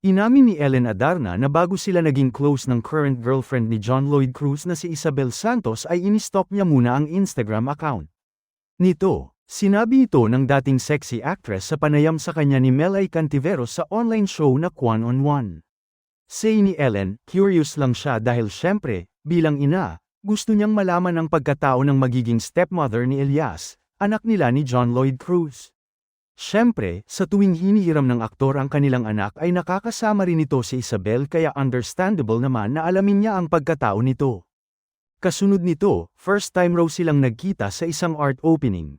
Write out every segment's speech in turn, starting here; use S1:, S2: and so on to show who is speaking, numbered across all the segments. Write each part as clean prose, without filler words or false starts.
S1: Inamin ni Ellen Adarna na bago sila naging close ng current girlfriend ni John Lloyd Cruz na si Isabel Santos ay inistalk niya muna ang Instagram account nito. Sinabi ito ng dating sexy actress sa panayam sa kanya ni Melay Cantiveros sa online show na Kwan on One. Say ni Ellen, curious lang siya dahil syempre, bilang ina, gusto niyang malaman ang pagkatao ng magiging stepmother ni Elias, anak nila ni John Lloyd Cruz. Syempre, sa tuwing hinihiram ng aktor ang kanilang anak ay nakakasama rin ito si Isabel kaya understandable naman na alamin niya ang pagkatao nito. Kasunod nito, first time raw silang nagkita sa isang art opening.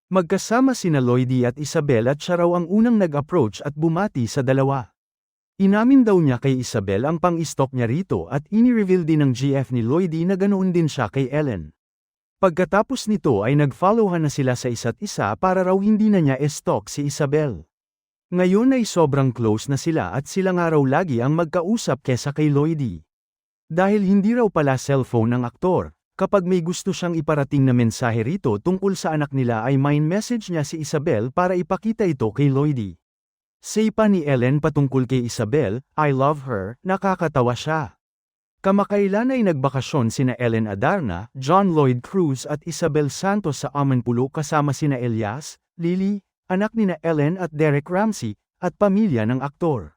S1: Magkasama sina Lloydie at Isabel at siya raw ang unang nag-approach at bumati sa dalawa. Inamin daw niya kay Isabel ang pang-stalk niya rito at ini-reveal din ng GF ni Lloydie na ganoon din siya kay Ellen. Pagkatapos nito ay nag-followan na sila sa isa't isa para raw hindi na niya stalk si Isabel. Ngayon ay sobrang close na sila at sila nga raw lagi ang magkausap kesa kay Lloydie. Dahil hindi raw pala cellphone ng aktor, kapag may gusto siyang iparating na mensahe rito tungkol sa anak nila ay message niya si Isabel para ipakita ito kay Lloydie. Say pa ni Ellen patungkol kay Isabel, I love her, nakakatawa siya. Kamakailan ay nagbakasyon sina Ellen Adarna, John Lloyd Cruz at Isabel Santos sa Amanpulo kasama sina Elias, Lily, anak nina Ellen at Derek Ramsey, at pamilya ng aktor.